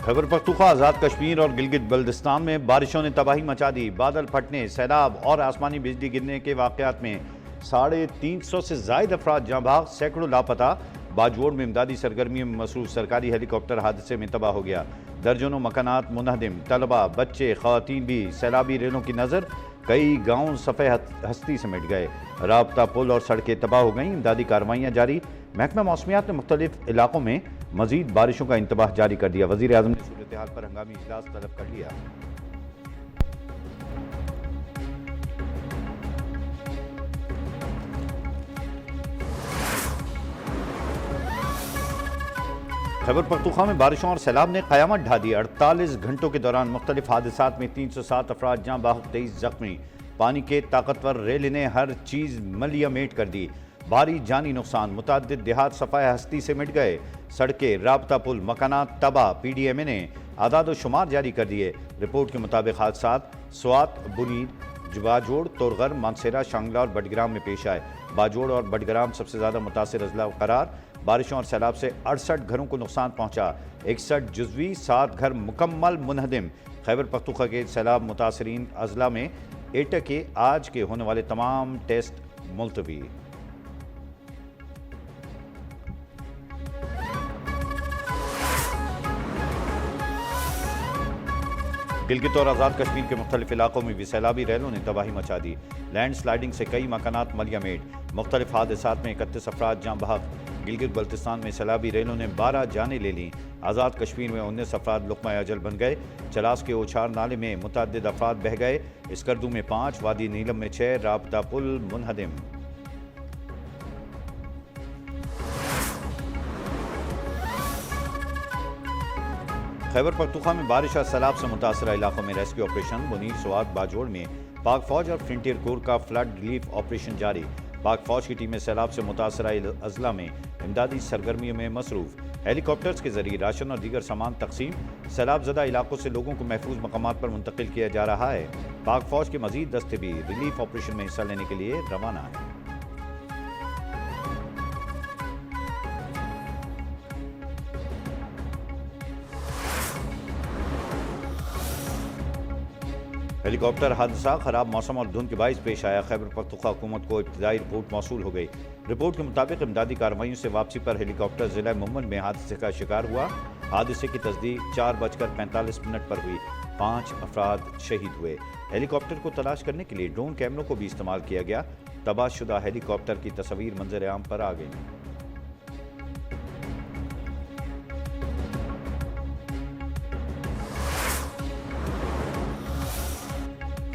خیبر پختونخوا آزاد کشمیر اور گلگت بلتستان میں بارشوں نے تباہی مچا دی۔ بادل پھٹنے، سیلاب اور آسمانی بجلی گرنے کے واقعات میں 350 سے زائد افراد جاں بحق، سینکڑوں لاپتہ۔ باجوڑ میں امدادی سرگرمیوں میں مصروف سرکاری ہیلی کاپٹر حادثے میں تباہ ہو گیا۔ درجنوں مکانات منہدم، طلبہ، بچے، خواتین بھی سیلابی ریلوں کی نظر۔ کئی گاؤں صفحہ ہستی سمیٹ گئے۔ رابطہ پل اور سڑکیں تباہ ہو گئیں۔ امدادی کارروائیاں جاری۔ محکمہ موسمیات نے مختلف علاقوں میں مزید بارشوں کا انتباہ جاری کر دیا۔ وزیر اعظم نے صورتحال پر ہنگامی اجلاس طلب کر لیا۔ خیبر پختونخوا میں بارشوں اور سیلاب نے قیامت ڈھا دی۔ 48 گھنٹوں کے دوران مختلف حادثات میں 307 افراد جاں بحق، 23 زخمی۔ پانی کے طاقتور ریل نے ہر چیز ملیا میٹ کر دی۔ بھاری جانی نقصان، متعدد دیہات صفحہ ہستی سے مٹ گئے۔ سڑکیں، رابطہ پل، مکانات تباہ۔ پی ڈی ایم اے نے اعداد و شمار جاری کر دیے۔ رپورٹ کے مطابق حادثات سوات، بنید، باجوڑ، تورغر، مانسیرہ، شانگلہ اور بٹگرام میں پیش آئے۔ باجوڑ اور بٹگرام سب سے زیادہ متاثر اضلاع قرار۔ بارشوں اور سیلاب سے 68 گھروں کو نقصان پہنچا، 61 جزوی، 7 گھر مکمل منہدم۔ خیبر پختونخوا کے سیلاب متاثرین اضلاع میں ایٹک کے آج کے ہونے والے تمام ٹیسٹ ملتوی۔ گلگت اور آزاد کشمیر کے مختلف علاقوں میں بھی سیلابی ریلوں نے تباہی مچا دی۔ لینڈ سلائیڈنگ سے کئی مکانات ملیا میٹ۔ مختلف حادثات میں 31 افراد جاں بحق۔ گلگت بلتستان میں سیلابی ریلوں نے 12 جانیں لے لیں۔ آزاد کشمیر میں 19 افراد لقمہ اجل بن گئے۔ چلاس کے اوچھار نالے میں متعدد افراد بہہ گئے۔ اسکردو میں 5، وادی نیلم میں 6، رابطہ پل منہدم۔ خیبر پختونخوا میں بارش اور سیلاب سے متاثرہ علاقوں میں ریسکیو آپریشن۔ منیر، سوات، باجوڑ میں پاک فوج اور فرنٹیئر کور کا فلڈ ریلیف آپریشن جاری۔ پاک فوج کی ٹیمیں سیلاب سے متاثرہ اضلاع میں امدادی سرگرمیوں میں مصروف۔ ہیلی کاپٹرز کے ذریعے راشن اور دیگر سامان تقسیم۔ سیلاب زدہ علاقوں سے لوگوں کو محفوظ مقامات پر منتقل کیا جا رہا ہے۔ پاک فوج کے مزید دستے بھی ریلیف آپریشن میں حصہ لینے کے لیے روانہ ہیں۔ ہیلی کاپٹر حادثہ خراب موسم اور دھند کے باعث پیش آیا۔ خیبر پختونخوا حکومت کو ابتدائی رپورٹ موصول ہو گئی۔ رپورٹ کے مطابق امدادی کارروائیوں سے واپسی پر ہیلی کاپٹر ضلع مومن میں حادثے کا شکار ہوا۔ حادثے کی تصدیق 4:45 پر ہوئی۔ 5 افراد شہید ہوئے۔ ہیلی کاپٹر کو تلاش کرنے کے لیے ڈرون کیمروں کو بھی استعمال کیا گیا۔ تباہ شدہ ہیلی کاپٹر کی تصاویر منظر عام پر آ گئیں۔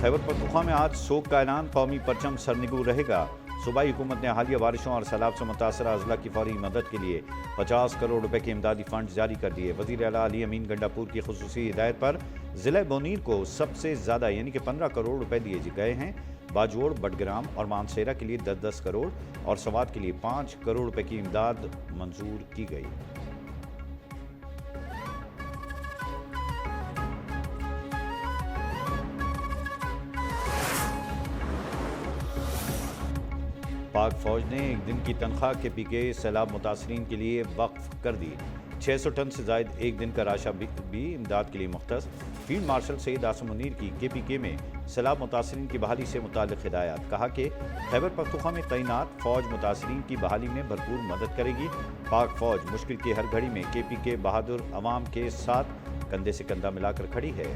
خیبر پختونخوا میں آج سوگ کا اعلان، قومی پرچم سرنگو رہے گا۔ صوبائی حکومت نے حالیہ بارشوں اور سیلاب سے متاثرہ اضلاع کی فوری مدد کے لیے 50 کروڑ روپے کے امدادی فنڈز جاری کر دیے۔ وزیر اعلیٰ علی امین گنڈا پور کی خصوصی ہدایت پر ضلع بونیر کو سب سے زیادہ یعنی کہ 15 کروڑ روپے دیے گئے ہیں۔ باجوڑ، بٹگرام اور مانسیرہ کے لیے 10 کروڑ اور سوات کے لیے 5 کروڑ روپے کی امداد منظور کی گئی۔ پاک فوج نے ایک دن کی تنخواہ کے پی کے سیلاب متاثرین کے لیے وقف کر دی۔ 600 ٹن سے زائد ایک دن کا راشن بھی امداد کے لیے مختص۔ فیلڈ مارشل سید عاصم منیر کی کے پی کے میں سیلاب متاثرین کی بحالی سے متعلق ہدایات۔ کہا کہ خیبر پختونخوا میں تعینات فوج متاثرین کی بحالی میں بھرپور مدد کرے گی۔ پاک فوج مشکل کی ہر گھڑی میں کے پی کے بہادر عوام کے ساتھ کندھے سے کندھا ملا کر کھڑی ہے۔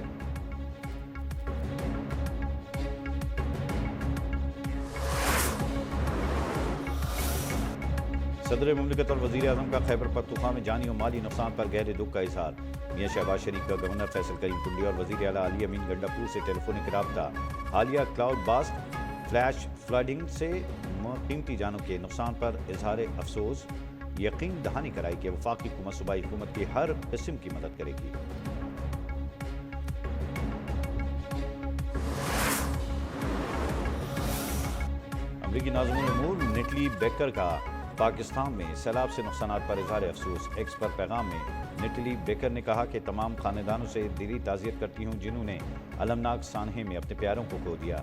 صدر مملکت اور وزیر اعظم کا خیبر پختونخوا میں جانی و مالی نقصان پر گہرے دکھ کا اظہار۔ میاں شہباز شریف کا گورنر فیصل کریم کنڈی اور وزیر اعلیٰ علی امین گنڈا پور سے ٹیلی فونک رابطہ۔ حالیہ کلاؤڈ باسٹ، فلیش فلڈنگ سے قیمتی جانوں کے نقصان پر اظہار افسوس، یقین دہانی کرائی کہ وفاقی حکومت صوبائی حکومت کی ہر قسم کی مدد کرے گی۔ امریکی ناظم الامور نٹلی بیکر کا پاکستان میں سیلاب سے نقصانات پر اظہار افسوس۔ ایکس پر پیغام میں نٹلی بیکر نے کہا کہ تمام خاندانوں سے دلی تعزیت کرتی ہوں جنہوں نے المناک سانحے میں اپنے پیاروں کو کھو دیا۔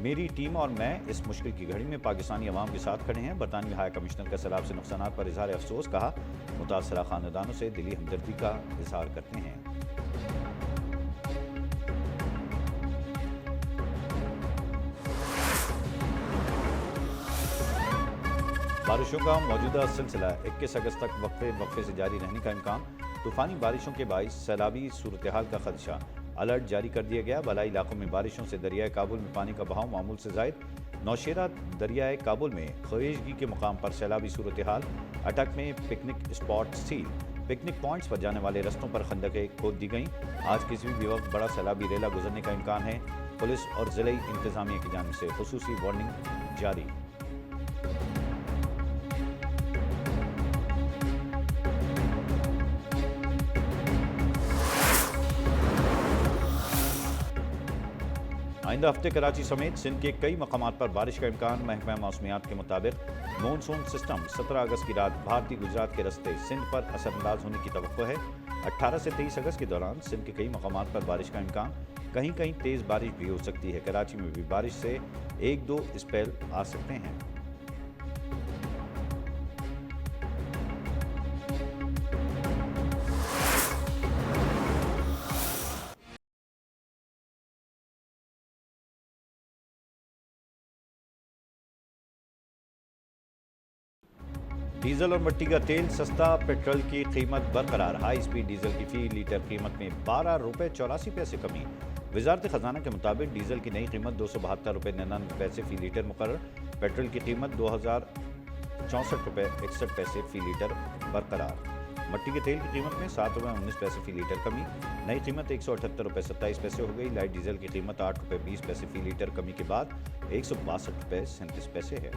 میری ٹیم اور میں اس مشکل کی گھڑی میں پاکستانی عوام کے ساتھ کھڑے ہیں۔ برطانوی ہائی کمشنر کا سیلاب سے نقصانات پر اظہار افسوس، کہا متاثرہ خاندانوں سے دلی ہمدردی کا اظہار کرتے ہیں۔ بارشوں کا موجودہ سلسلہ 21 اگست تک وقفے سے جاری رہنے کا امکان۔ طوفانی بارشوں کے باعث سیلابی صورتحال کا خدشہ، الرٹ جاری کر دیا گیا۔ بالائی علاقوں میں بارشوں سے دریائے کابل میں پانی کا بہاؤ معمول سے زائد۔ نوشیرہ دریائے کابل میں خیزگی کے مقام پر سیلابی صورتحال۔ اٹک میں picnic spot seal, picnic points پر جانے والے رستوں پر خندقیں کھود دی گئیں۔ آج کسی بھی وقت بڑا سیلابی ریلا گزرنے کا امکان ہے۔ پولیس اور ضلعی انتظامیہ کی جانب سے خصوصی وارننگ جاری۔ آئندہ ہفتے کراچی سمیت سندھ کے کئی مقامات پر بارش کا امکان۔ محکمہ موسمیات کے مطابق مونسون سسٹم 17 اگست کی رات بھارتی گجرات کے رستے سندھ پر اثر انداز ہونے کی توقع ہے۔ 18 سے 23 اگست کے دوران سندھ کے کئی مقامات پر بارش کا امکان، کہیں کہیں تیز بارش بھی ہو سکتی ہے۔ کراچی میں بھی بارش سے 1-2 اسپیل آ سکتے ہیں۔ ڈیزل اور مٹی کا تیل سستا، پیٹرول کی قیمت برقرار۔ ہائی سپیڈ ڈیزل کی فی لیٹر قیمت میں 12 روپے 84 پیسے کمی۔ وزارت خزانہ کے مطابق ڈیزل کی نئی قیمت 272 روپے 99 پیسے فی لیٹر مقرر۔ پیٹرول کی قیمت 2064 روپے 61 پیسے فی لیٹر برقرار۔ مٹی کے تیل کی قیمت میں 7 روپے 19 پیسے فی لیٹر کمی، نئی قیمت 178 روپے 27 پیسے ہو گئی۔ لائٹ ڈیزل کی قیمت 8 روپے 20 پیسے فی لیٹر کمی کے بعد 162 روپے 37 پیسے ہے۔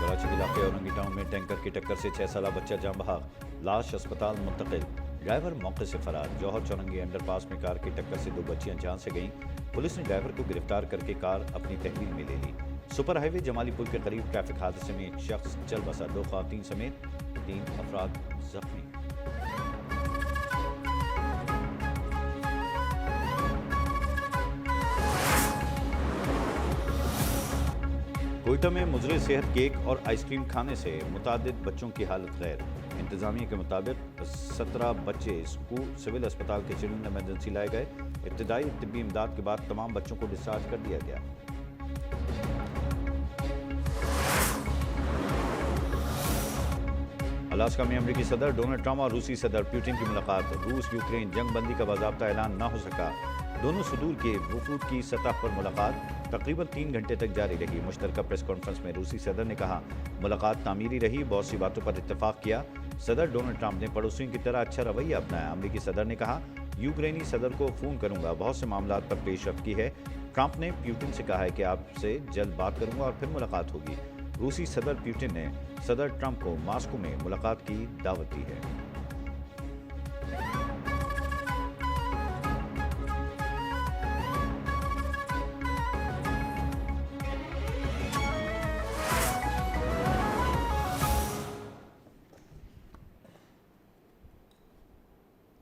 کراچی کے علاقے اورنگی ٹاؤن میں ٹینکر کی ٹکر سے 6 سالہ بچہ جاں بحق، لاش اسپتال منتقل، ڈرائیور موقع سے فرار۔ جوہر چورنگی انڈر پاس میں کار کی ٹکر سے 2 بچیاں جان سے گئیں۔ پولیس نے ڈرائیور کو گرفتار کر کے کار اپنی تحویل میں لے لی۔ سپر ہائی وے جمالی پل کے قریب ٹریفک حادثے میں ایک شخص چل بسا، 2 خواتین سمیت 3 افراد زخمی۔ کوئٹہ میں مضر صحت کیک اور آئس کریم کھانے سے متعدد بچوں کی حالت غیر۔ انتظامیہ کے مطابق 17 بچے سول اسپتال کے چلڈرن ایمرجنسی لائے گئے۔ ابتدائی طبی امداد کے بعد تمام بچوں کو ڈسچارج کر دیا گیا۔ الاسکا میں امریکی صدر ڈونلڈ ٹرمپ اور روسی صدر پیوٹن کی ملاقات۔ روس یوکرین جنگ بندی کا باضابطہ اعلان نہ ہو سکا۔ دونوں صدور کے وفود کی سطح پر ملاقات تقریباً 3 گھنٹے تک جاری رہی۔ مشترکہ پریس کانفرنس میں روسی صدر نے کہا ملاقات تعمیری رہی، بہت سی باتوں پر اتفاق کیا۔ صدر ڈونلڈ ٹرمپ نے پڑوسیوں کی طرح اچھا رویہ اپنایا۔ امریکی صدر نے کہا یوکرینی صدر کو فون کروں گا، بہت سے معاملات پر پیش رفت کی ہے۔ ٹرمپ نے پیوٹن سے کہا ہے کہ آپ سے جلد بات کروں گا اور پھر ملاقات ہوگی۔ روسی صدر پیوٹن نے صدر ٹرمپ کو ماسکو میں ملاقات کی دعوت دی ہے۔